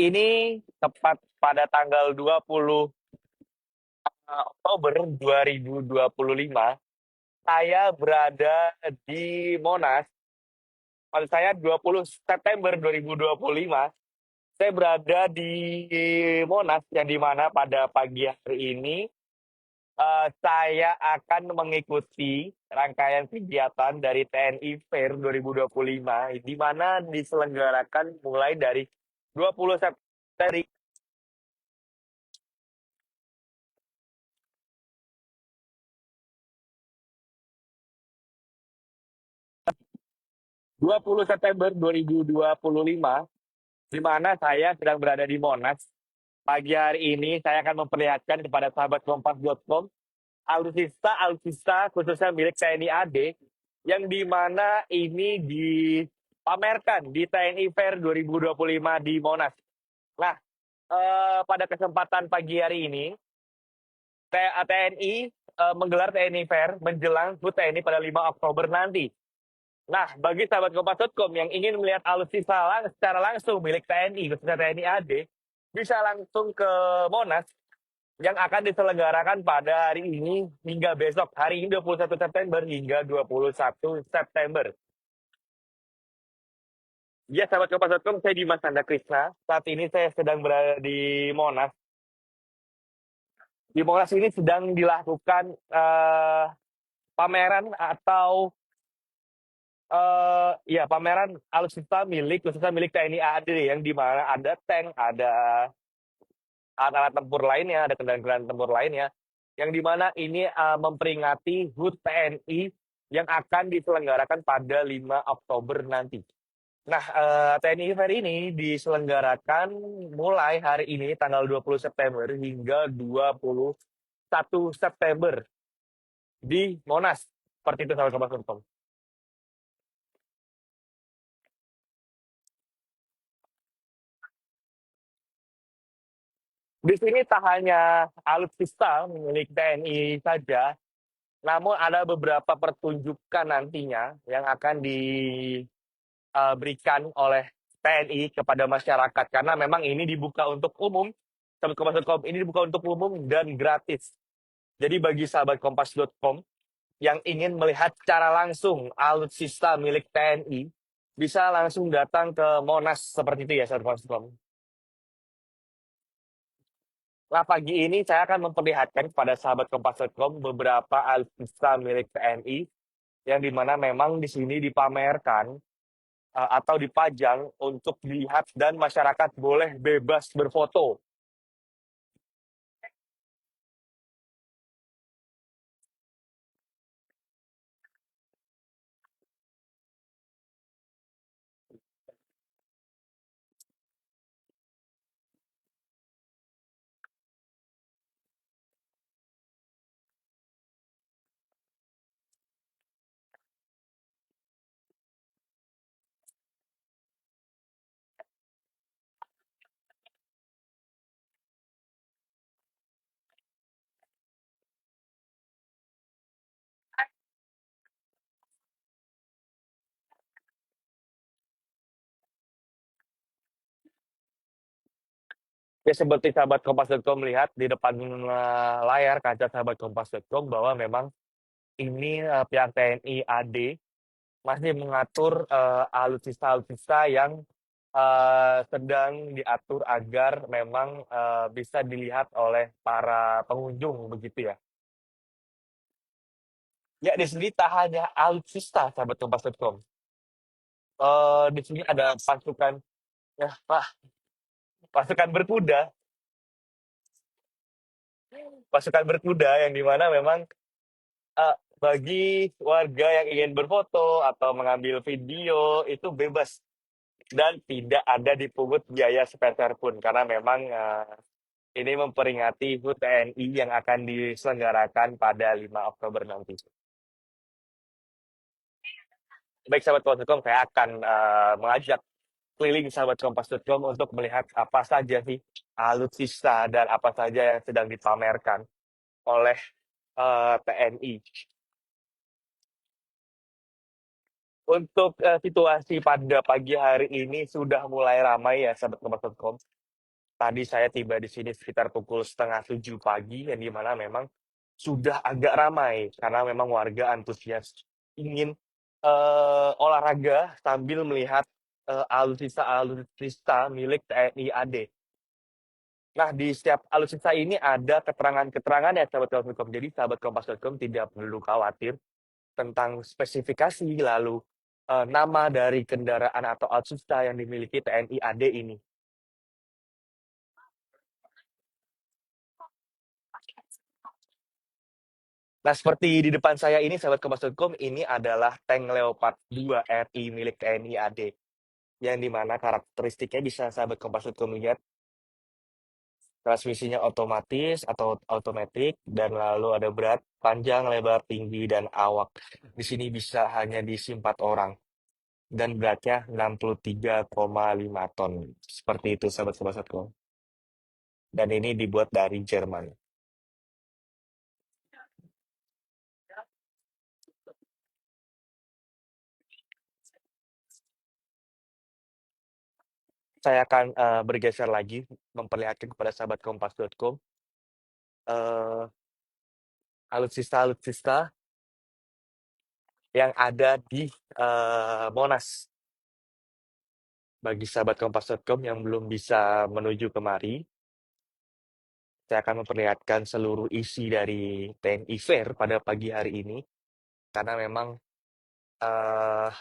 ini tepat pada tanggal 20 Oktober 2025, saya berada di Monas. Maksud saya 20 September 2025, saya berada di Monas yang di mana pada pagi hari ini saya akan mengikuti rangkaian kegiatan dari TNI Fair 2025 di mana diselenggarakan mulai dari 20 September 20 September 2025, di mana saya sedang berada di Monas. Pagi hari ini saya akan memperlihatkan kepada sahabat kompas.com alutsista khususnya milik TNI AD yang di mana ini dipamerkan di TNI Fair 2025 di Monas. Nah, pada kesempatan pagi hari ini TNI menggelar TNI Fair menjelang HUT TNI pada 5 Oktober nanti. Nah, bagi sahabat kompas.com yang ingin melihat alutsista secara langsung milik TNI, khususnya TNI AD, bisa langsung ke Monas yang akan diselenggarakan pada hari ini hingga besok, hari ini 21 September hingga 21 September. Ya, sahabat kompas.com, saya Dimas Nanda Krishna. Saat ini saya sedang berada di Monas. Di Monas ini sedang dilakukan pameran atau pameran alutsista khususnya milik TNI AD yang di mana ada tank, ada alat-alat tempur lainnya, ada kendaraan-kendaraan tempur lainnya, yang di mana ini memperingati HUT TNI yang akan diselenggarakan pada 5 Oktober nanti. Nah, TNI Fair ini diselenggarakan mulai hari ini tanggal 20 September hingga 21 September di Monas. Seperti itu sahabat kompas.com. Di sini tak hanya alutsista milik TNI saja, namun ada beberapa pertunjukan nantinya yang akan diberikan oleh TNI kepada masyarakat karena memang ini dibuka untuk umum. Sahabat kompas.com, ini dibuka untuk umum dan gratis. Jadi bagi sahabat kompas.com yang ingin melihat secara langsung alutsista milik TNI, bisa langsung datang ke Monas seperti itu ya sahabat kompas.com. Nah, pagi ini saya akan memperlihatkan kepada sahabat kompas.com beberapa alutsista milik TNI yang dimana memang di sini dipamerkan atau dipajang untuk dilihat dan masyarakat boleh bebas berfoto. Ya seperti sahabat kompas.com lihat di depan layar kaca sahabat kompas.com bahwa memang ini pihak TNI AD masih mengatur alutsista-alutsista yang sedang diatur agar memang bisa dilihat oleh para pengunjung begitu ya. Ya di sini tak hanya alutsista sahabat kompas.com. Di sini ada ya Pak, pasukan berkuda, pasukan berkuda yang dimana memang bagi warga yang ingin berfoto atau mengambil video itu bebas dan tidak ada dipungut biaya sepeser pun karena memang ini memperingati HUT TNI yang akan diselenggarakan pada 5 Oktober nanti. Baik sahabat Kompas.com, saya akan mengajak keliling sahabat Kompas.com untuk melihat apa saja sih alutsista dan apa saja yang sedang dipamerkan oleh TNI. Untuk situasi pada pagi hari ini sudah mulai ramai ya sahabat Kompas.com. Tadi saya tiba di sini sekitar pukul setengah 7 pagi, yang di mana memang sudah agak ramai karena memang warga antusias ingin olahraga sambil melihat alutsista milik TNI AD. Nah, di setiap alutsista ini ada keterangan-keterangan ya sahabat Kompas.com. Jadi sahabat Kompas.com tidak perlu khawatir tentang spesifikasi lalu nama dari kendaraan atau alutsista yang dimiliki TNI AD ini. Nah, seperti di depan saya ini, sahabat Kompas.com, ini adalah tank Leopard 2 RI milik TNI AD. Yang dimana karakteristiknya bisa sahabat Kompas.com lihat, transmisinya otomatis atau otomatis, dan lalu ada berat, panjang, lebar, tinggi, dan awak. Di sini bisa hanya diisi 4 orang. Dan beratnya 63,5 ton. Seperti itu, sahabat Kompas.com. Dan ini dibuat dari Jerman. Saya akan bergeser lagi, memperlihatkan kepada sahabat Kompas.com eh, alutsista-alutsista yang ada di Monas. Bagi sahabat Kompas.com yang belum bisa menuju kemari, saya akan memperlihatkan seluruh isi dari TNI Fair pada pagi hari ini, karena memang eh,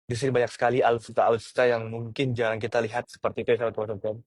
di sini banyak sekali alutsista-alutsista yang mungkin jarang kita lihat seperti itu ya sahabat Kompas.com.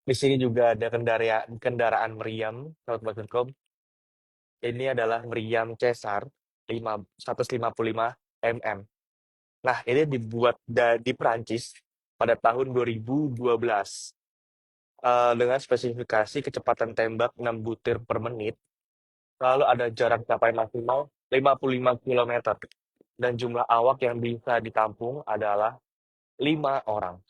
Di sini juga ada kendaraan meriam sahabat Kompas.com. Ini adalah meriam Caesar 155 mm. Nah, ini dibuat di Prancis pada tahun 2012 dengan spesifikasi kecepatan tembak 6 butir per menit, lalu ada jarak capai maksimal 55 km, dan jumlah awak yang bisa ditampung adalah 5 orang.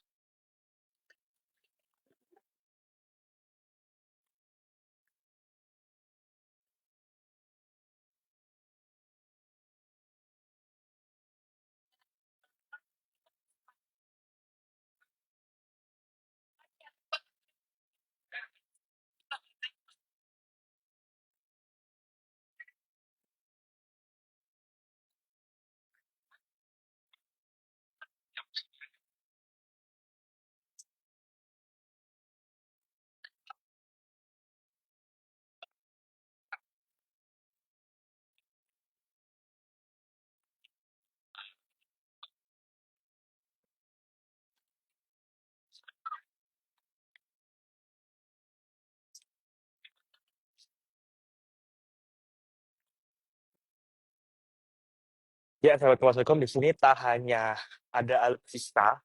Ya, sahabat Kompas.com, di sini tak hanya ada alutsista,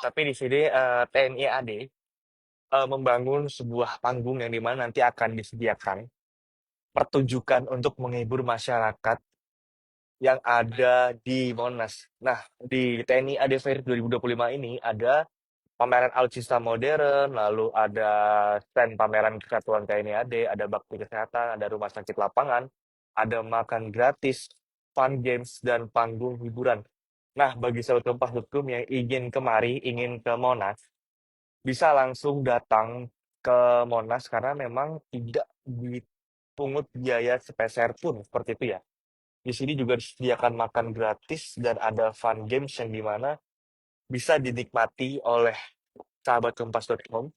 tapi di sini TNI AD membangun sebuah panggung yang dimana nanti akan disediakan pertunjukan untuk menghibur masyarakat yang ada di Monas. Nah, di TNI AD Fair 2025 ini ada pameran alutsista modern, lalu ada stand pameran kesatuan TNI AD, ada bakti kesehatan, ada rumah sakit lapangan, ada makan gratis, fun games, dan panggung hiburan. Nah, bagi sahabat Kompas Hukum yang ingin kemari, ingin ke Monas, bisa langsung datang ke Monas karena memang tidak dipungut biaya sepeser pun, seperti itu ya. Di sini juga disediakan makan gratis dan ada fun games yang dimana bisa dinikmati oleh sahabat Kompas.com,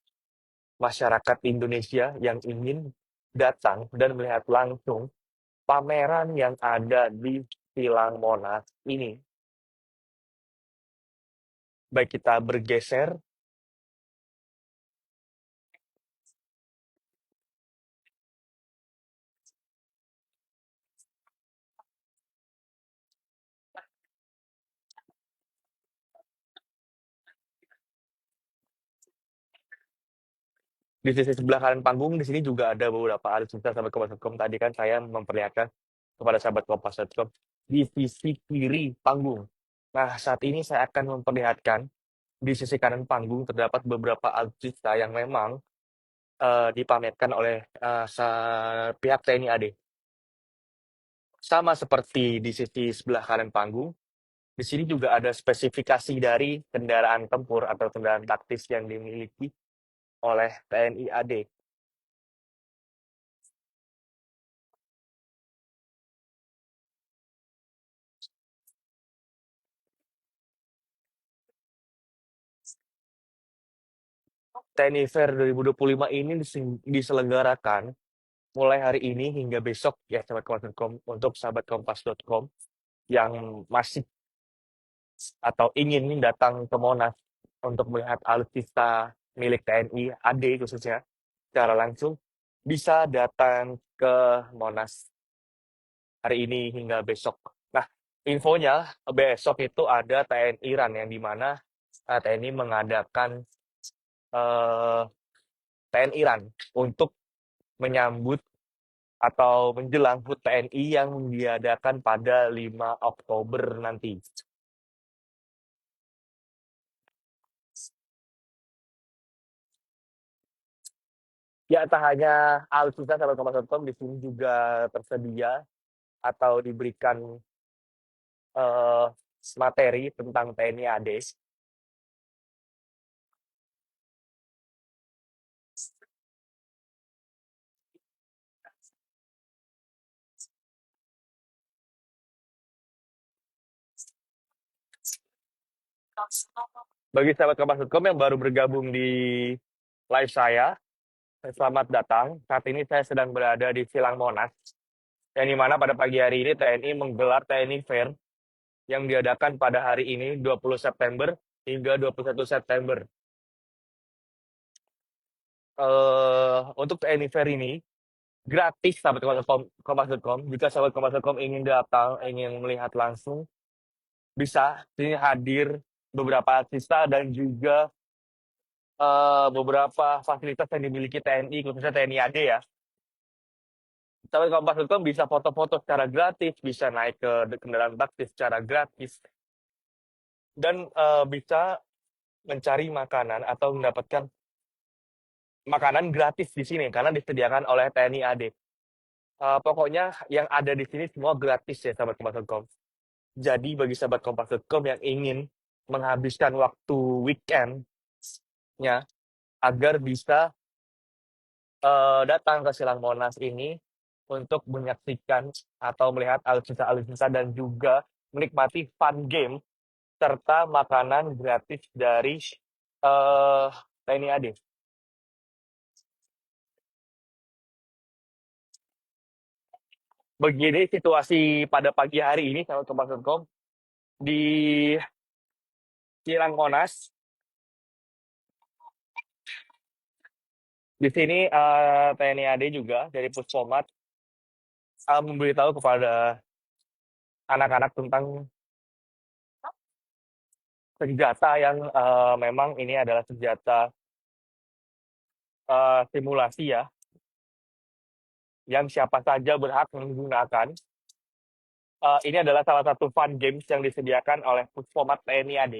masyarakat Indonesia yang ingin datang dan melihat langsung pameran yang ada di Silang Monas ini. Baik, kita bergeser. Di sisi sebelah kanan panggung di sini juga ada beberapa alutsista sahabat Kompas.com. Tadi kan saya memperlihatkan kepada sahabat Kompas.com di sisi kiri panggung. Nah, saat ini saya akan memperlihatkan di sisi kanan panggung terdapat beberapa alutsista yang memang dipamerkan oleh pihak TNI AD. Sama seperti di sisi sebelah kanan panggung, di sini juga ada spesifikasi dari kendaraan tempur atau kendaraan taktis yang dimiliki oleh TNI AD. TNI Fair 2025 ini diselenggarakan mulai hari ini hingga besok ya sahabat Kompas.com. Untuk sahabat Kompas.com yang masih atau ingin datang ke Monas untuk melihat alutsista milik TNI AD khususnya secara langsung, bisa datang ke Monas hari ini hingga besok. Nah, infonya besok itu ada TNI Run yang dimana TNI mengadakan eh, TNI Run untuk menyambut atau menjelang HUT TNI yang diadakan pada 5 Oktober nanti. Ya, tak hanya alutsista sahabat Kompas.com, di sini juga tersedia atau diberikan eh, materi tentang TNI AD. Bagi sahabat Kompas.com yang baru bergabung di live saya, selamat datang. Saat ini saya sedang berada di Silang Monas, yang dimana pada pagi hari ini TNI menggelar TNI Fair yang diadakan pada hari ini 20 September hingga 21 September. Untuk TNI Fair ini gratis sahabat Kompas.com. Jika sahabat Kompas.com ingin datang, ingin melihat langsung, bisa. Sini hadir beberapa artista dan juga beberapa fasilitas yang dimiliki TNI, khususnya TNI AD ya. Sahabat Kompas.com bisa foto-foto secara gratis, bisa naik ke kendaraan taktis secara gratis, dan bisa mencari makanan atau mendapatkan makanan gratis di sini karena disediakan oleh TNI AD. Pokoknya yang ada di sini semua gratis ya sahabat Kompas.com. Jadi bagi sahabat Kompas.com yang ingin menghabiskan waktu weekend-nya agar bisa datang ke Silang Monas ini untuk menyaksikan atau melihat alutsista-alutsista dan juga menikmati fun game serta makanan gratis dari TNI AD. Begini situasi pada pagi hari ini sahabat Kompas.com di Silang Monas. Di sini TNI AD juga dari Puspomat memberitahu kepada anak-anak tentang senjata yang memang ini adalah senjata simulasi ya, yang siapa saja berhak menggunakan. Ini adalah salah satu fun games yang disediakan oleh Puspomat TNI AD.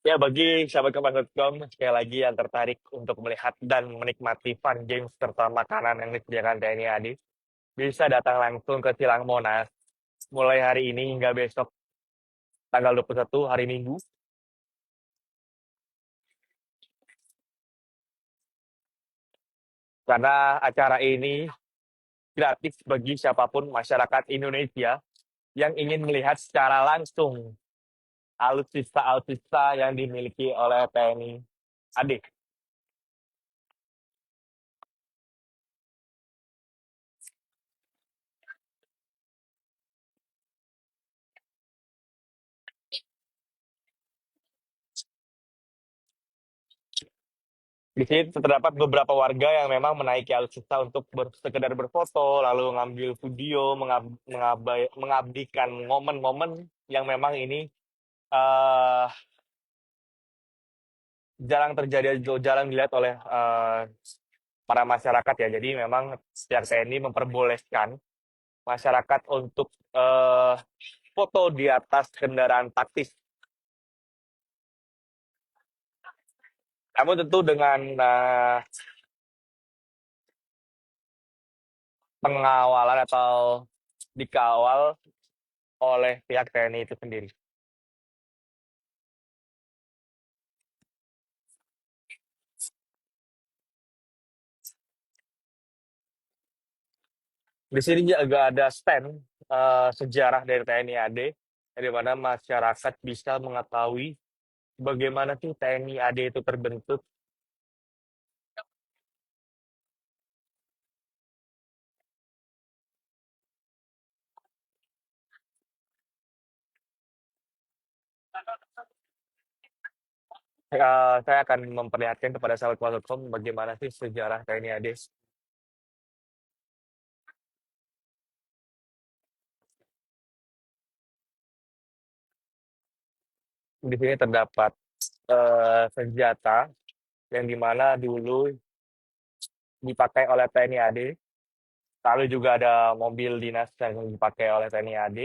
Ya, bagi sahabat Kompas.com sekali lagi yang tertarik untuk melihat dan menikmati fun games serta makanan yang disediakan TNI AD, bisa datang langsung ke Silang Monas mulai hari ini hingga besok tanggal 21 hari Minggu. Karena acara ini gratis bagi siapapun masyarakat Indonesia yang ingin melihat secara langsung alutsista-alutsista yang dimiliki oleh TNI AD. Di sini terdapat beberapa warga yang memang menaiki alutsista untuk sekedar berfoto, lalu ngambil video, mengabdikan momen-momen yang memang ini eh, jarang terjadi, jarang dilihat oleh para masyarakat ya. Jadi memang setiap TNI memperbolehkan masyarakat untuk foto di atas kendaraan taktis. Namun tentu dengan pengawalan atau dikawal oleh pihak TNI itu sendiri. Di sini juga ada stand sejarah dari TNI AD, di mana masyarakat bisa mengetahui bagaimana sih TNI AD itu terbentuk. Saya akan memperlihatkan kepada sahabat Kuasa.com bagaimana sih sejarah TNI AD. Di sini terdapat senjata yang dimana dulu dipakai oleh TNI AD. Lalu juga ada mobil dinas yang dipakai oleh TNI AD.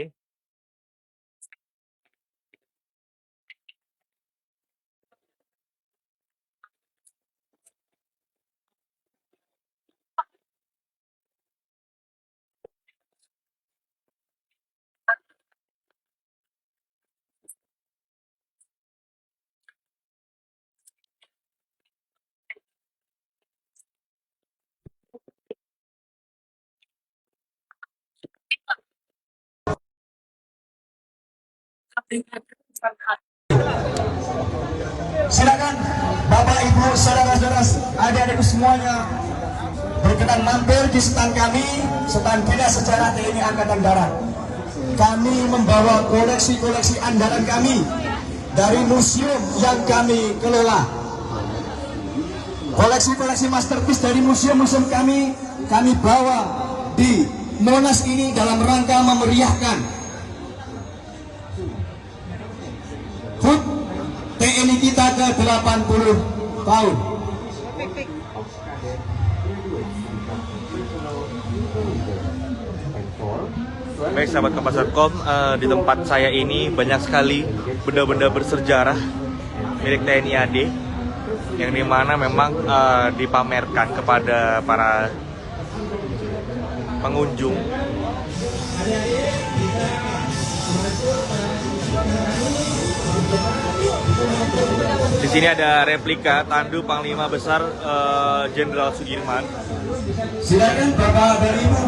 Silakan Bapak Ibu saudara-saudara adik-adikku semuanya berkenan mampir di stand kami, stand Bina Sejarah TNI Angkatan Darat. Kami membawa koleksi-koleksi andalan kami dari museum yang kami kelola. Koleksi-koleksi masterpiece dari museum-museum kami bawa di Monas ini dalam rangka memeriahkan HUT TNI kita ke 80 tahun. Baik sahabat Kompas.com, di tempat saya ini banyak sekali benda-benda bersejarah milik TNI AD yang dimana memang dipamerkan kepada para pengunjung. Di sini ada replika tandu Panglima Besar Jenderal Sudirman. Silakan Bapak dan Ibu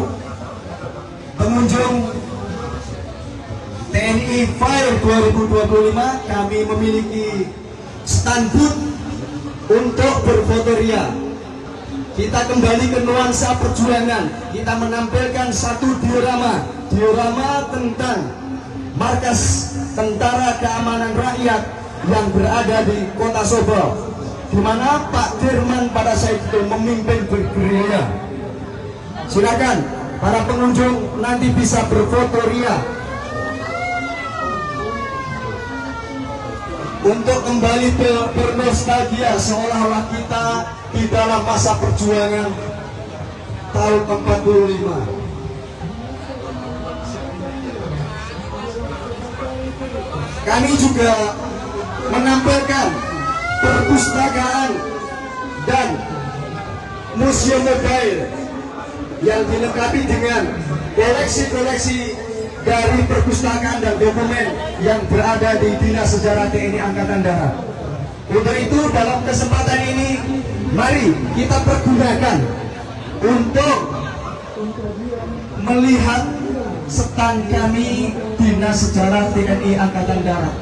pengunjung TNI Fire 2025, kami memiliki stand booth untuk berfotoria. Kita kembali ke nuansa perjuangan. Kita menampilkan satu diorama tentang markas Tentara Keamanan Rakyat yang berada di Kota Sobo, di mana Pak Dirman pada saat itu memimpin bergerilya. Silakan para pengunjung nanti bisa berfotoria untuk kembali bernostalgia seolah-olah kita di dalam masa perjuangan tahun 45. Kami juga menampilkan perpustakaan dan museum mobile yang dilengkapi dengan koleksi-koleksi dari perpustakaan dan dokumen yang berada di Dinas Sejarah TNI Angkatan Darat. Untuk itu dalam kesempatan ini mari kita pergunakan untuk melihat stand kami Dinas Sejarah TNI Angkatan Darat.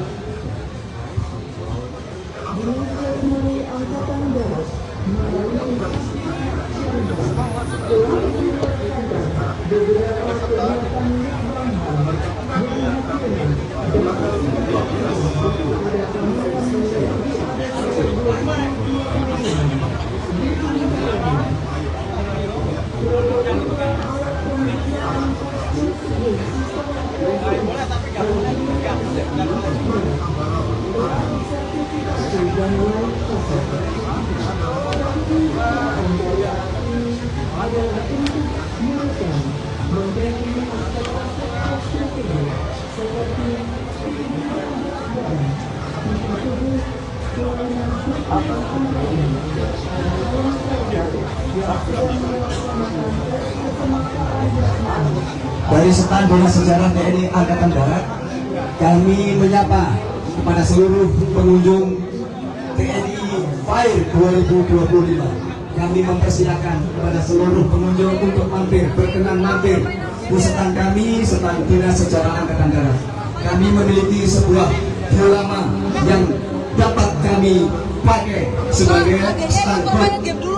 Dari stand Dinas Sejarah TNI Angkatan Darat, kami menyapa kepada seluruh pengunjung TNI FAIR 2025. Kami mempersilakan kepada seluruh pengunjung untuk berkenan mampir di stand kami, stand Dinas Sejarah Angkatan Darat. Kami memiliki sebuah diorama yang dapat kami pakai sebagai stand tempat untuk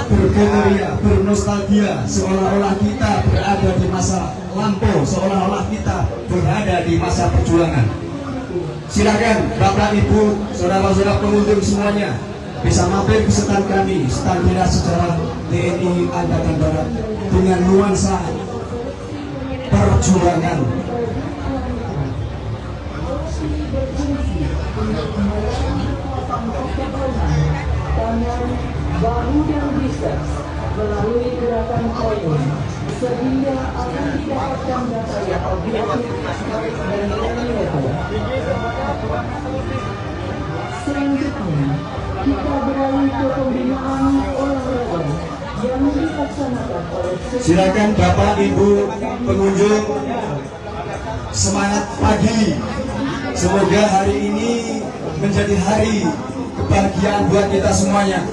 bergeria, bernostalgia, seolah-olah kita berada di masa lampau, seolah-olah kita berada di masa perjuangan. Silakan Bapak Ibu, saudara-saudara pengunjung semuanya bisa mampir ke stand kami, stand Dinas Sejarah TNI Angkatan Darat dengan nuansa perjuangan. Bahu dan research melalui gerakan koin sehingga akan didapatkan data yang objektif dan reliable. Selanjutnya, kita beralih ke pembinaan olahraga yang dilaksanakan oleh. Silakan Bapak Ibu pengunjung, semangat pagi. Semoga hari ini menjadi hari kebahagiaan buat kita semuanya.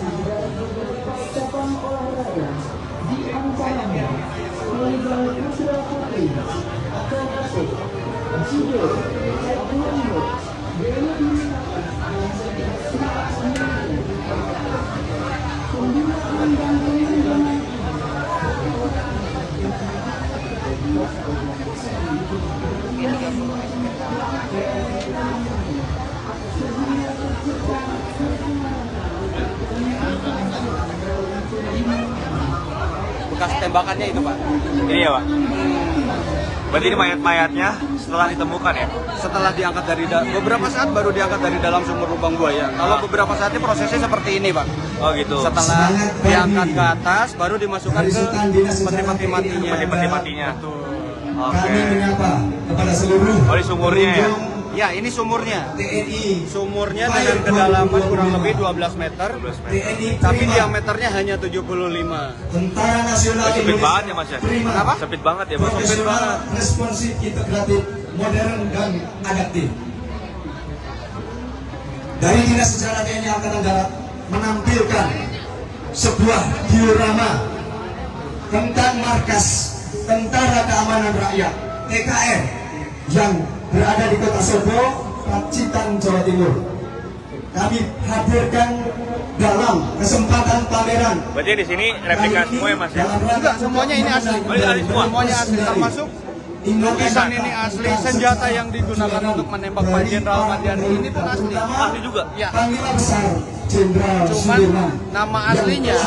Bekas tembakannya itu, Pak. Ini ya, Pak. Berarti ini mayat-mayatnya setelah ditemukan ya? Setelah diangkat dari beberapa saat baru diangkat dari dalam sumur lubang buaya. Kalau beberapa saatnya prosesnya seperti ini, Pak. Oh gitu. Setelah diangkat ke atas baru dimasukkan ke peti-peti matinya. Peti-peti matinya. Kami menyapa kepada seluruh Oh, di sumurnya ya? Ya, ini sumurnya. TNI. Sumurnya dengan kedalaman kurang lebih 12 meter. 12 meter. TNI Tapi Prima. diameternya hanya 75. Tentara Nasional Sempit Indonesia banget ya, Mas ya? Prima. Kenapa? Sempit banget ya, Mas. Profesional, responsif, integratif, modern dan adaptif. Dari Dinas Sejarah TNI Angkatan Darat menampilkan sebuah diorama tentang markas Tentara Keamanan Rakyat TKR yang berada di Kota Sobo, Pacitan, Jawa Timur. Kami hadirkan dalam kesempatan pameran. Berarti di sini replika semua ya, Mas ya? Enggak, semuanya ini asli. Oh, ini asli semua? Semuanya asli, termasuk lukisan ini asli, senjata yang digunakan untuk menembak Pak Jenderal Madiani ini pun asli. Asli juga? Ya. Panglima Besar Jenderal Cuman Sudirman nama aslinya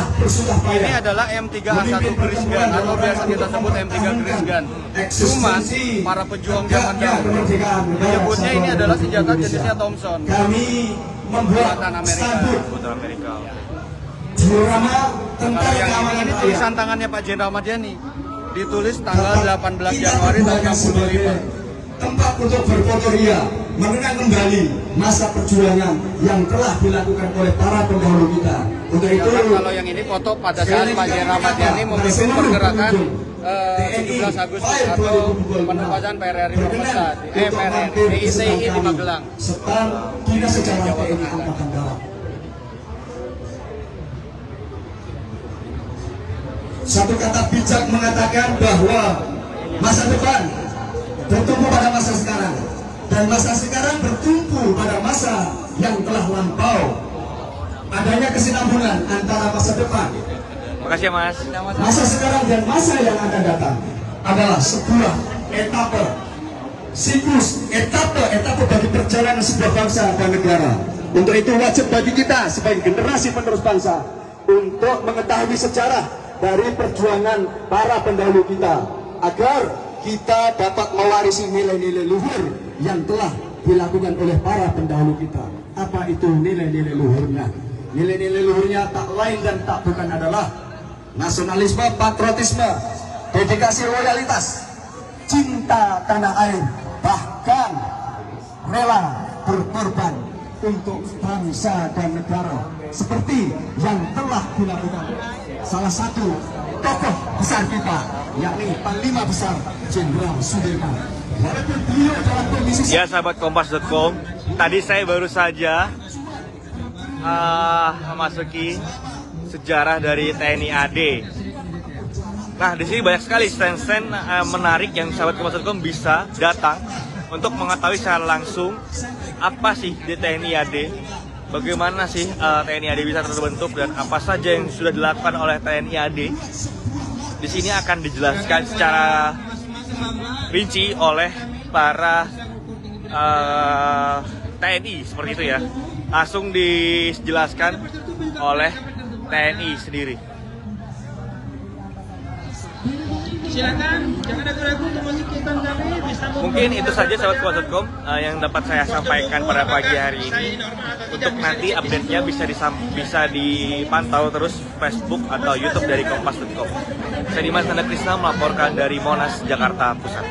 ini adalah M3A1 Grisgan atau biasa kita sebut M3 Grisgan. Cuman para pejuang zaman dahulu menyebutnya ini adalah senjata jenisnya Thompson. Kami membuat Buatan Amerika. standar Buatan Amerika. diorama Kalau Tentara yang Keamanan ini Rakyat. tulisan tangannya Pak Jenderal Madiani, ditulis tanggal 18 Januari tahun 65. tempat untuk berfoto ria, mengenang kembali masa perjuangan yang telah dilakukan oleh para pendahulu kita. Untuk itu, kalau yang ini foto pada saat Pak J. Ramadhani memimpin pergerakan 17 Agustus atau penugasan PRRI Makassar, DITI di Magelang. Stand Dinas Sejarah TNI Angkatan Darat. Satu kata bijak mengatakan bahwa masa depan bertumpu pada masa sekarang, dan masa sekarang bertumpu pada masa yang telah lampau. Adanya kesinambungan antara masa depan, Makasih ya Mas. masa sekarang dan masa yang akan datang adalah sebuah etape, siklus, etape bagi perjalanan sebuah bangsa dan negara. Untuk itu wajib bagi kita sebagai generasi penerus bangsa untuk mengetahui sejarah dari perjuangan para pendahulu kita, agar kita dapat mewarisi nilai-nilai luhur yang telah dilakukan oleh para pendahulu kita. Apa itu nilai-nilai luhurnya? Nilai-nilai luhurnya tak lain dan tak bukan adalah nasionalisme, patriotisme, dedikasi, loyalitas, cinta tanah air, bahkan rela berkorban untuk bangsa dan negara, seperti yang telah dilakukan salah satu tokoh besar kita, yakni Panglima Besar Jenderal Sudirman. Walaupun beliau dalam kondisi Ya sahabat Kompas.com, tadi saya baru saja memasuki sejarah dari TNI AD. Nah, di sini banyak sekali stand-stand menarik yang sahabat Kompas.com bisa datang untuk mengetahui secara langsung apa sih di TNI AD, bagaimana sih TNI AD bisa terbentuk, dan apa saja yang sudah dilakukan oleh TNI AD. Di sini akan dijelaskan secara rinci oleh para TNI seperti itu ya. Langsung dijelaskan oleh TNI sendiri. Silakan, jangan ragu-ragu untuk masuk ke kami. Mungkin itu saja sahabat Kompas.com yang dapat saya sampaikan pada pagi hari ini. Untuk nanti update-nya bisa dipantau terus Facebook atau YouTube dari Kompas.com. Saya Dimas Nanda Krisna melaporkan dari Monas, Jakarta Pusat.